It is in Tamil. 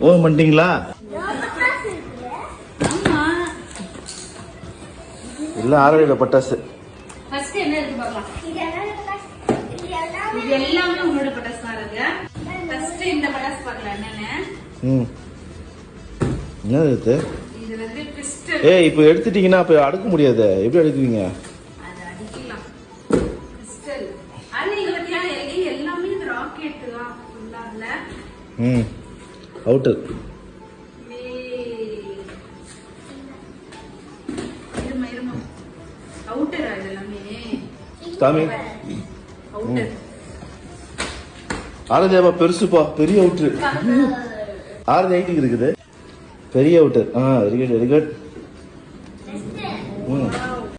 ஓன் பண்ணிட்டீங்களா? இல்ல ஆரம்பில பட்டாசு. ஃபர்ஸ்ட் என்ன இருக்கு பார்க்கலாம். இது எல்லாமே உங்களோட பட்டாசு தான் இருக்கு. ஃபர்ஸ்ட் இந்த பட்டாசு பார்க்கலாம் என்னன்னு. என்ன இது? இது வந்து பிஸ்டல். ஏய் இப்போ எடுத்துட்டீங்கன்னா அப்ப அடுக்க முடியாது. எப்படி அடுக்குவீங்க? அது அடிக்கலாம். பிஸ்டல். அது நீங்க பத்தியா எல்லாமே இது ராக்கெட் தான் ஃபுல்லா இல்ல. அவுட்டர். இருமா அவுட்டரா இதெல்லாமே. சாமி அவுட்டர். ஆரஞ்சேபா பெருசுப்பா, பெரிய அவுட்டர். ஆரஞ்சு ஹைட்டுக்கு இருக்குது, பெரிய outer. Very good very good.